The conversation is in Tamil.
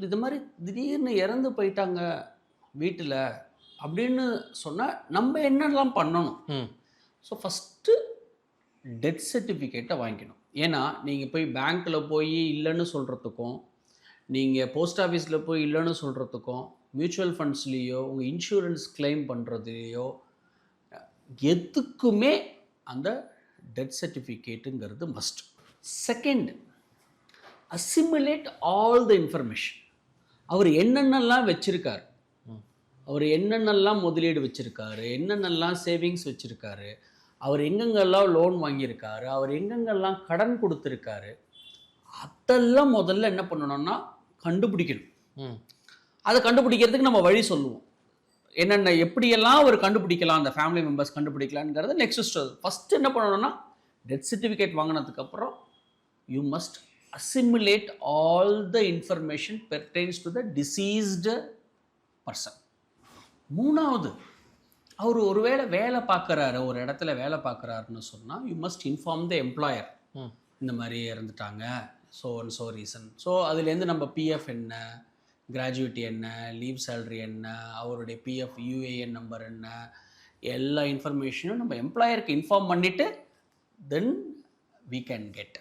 இது மாதிரி திடீர்னு இறந்து போயிட்டாங்க வீட்டில் அப்படின்னு சொன்னால் நம்ம என்னெல்லாம் பண்ணணும்? ஸோ ஃபஸ்ட்டு டெத் சர்டிஃபிகேட்டை வாங்கிக்கணும். ஏன்னா நீங்கள் போய் பேங்க்கில் போய் இல்லைன்னு சொல்கிறதுக்கும், நீங்கள் போஸ்ட் ஆஃபீஸில் போய் இல்லைன்னு சொல்கிறதுக்கும், மியூச்சுவல் ஃபண்ட்ஸ்லேயோ உங்கள் இன்சூரன்ஸ் கிளைம் பண்ணுறதுலையோ எதுக்குமே அந்த டெத் சர்டிஃபிகேட்டுங்கிறது must. Second, assimilate all the information. அவர் என்னென்னலாம் வச்சுருக்கார், அவர் என்னென்னலாம் முதலீடு வச்சுருக்காரு, என்னென்னலாம் சேவிங்ஸ் வச்சுருக்காரு, அவர் எங்கெங்கெல்லாம் லோன் வாங்கியிருக்காரு, அவர் எங்கெங்கெல்லாம் கடன் கொடுத்துருக்காரு, அதெல்லாம் முதல்ல என்ன பண்ணணும்னா கண்டுபிடிக்கணும். அதை கண்டுபிடிக்கிறதுக்கு நம்ம வழி சொல்லுவோம். என்னென்ன எப்படியெல்லாம் அவர் கண்டுபிடிக்கலாம், அந்த ஃபேமிலி மெம்பர்ஸ் கண்டுபிடிக்கலாங்கிறது நெக்ஸ்ட் ஸ்டெப். ஃபஸ்ட்டு என்ன பண்ணணும்னா டெத் சர்டிஃபிகேட் வாங்கினதுக்கப்புறம் you must assimilate all the information pertains to the deceased person. மூணாவது, அவர் ஒருவேளை வேலை பார்க்குறாரு, ஒரு இடத்துல வேலை பார்க்குறாருன்னு சொன்னால் you must inform the employer. இந்த மாதிரி இறந்துட்டாங்க, so and so reason. So அதுலேருந்து நம்ம பிஎஃப் என்ன, கிராஜுவிட்டி என்ன, லீவ் சேலரி என்ன, அவருடைய பிஎஃப் யூஏஎன் நம்பர் என்ன, எல்லா இன்ஃபர்மேஷனும் நம்ம எம்ப்ளாயருக்கு இன்ஃபார்ம் பண்ணிவிட்டு தென் we can get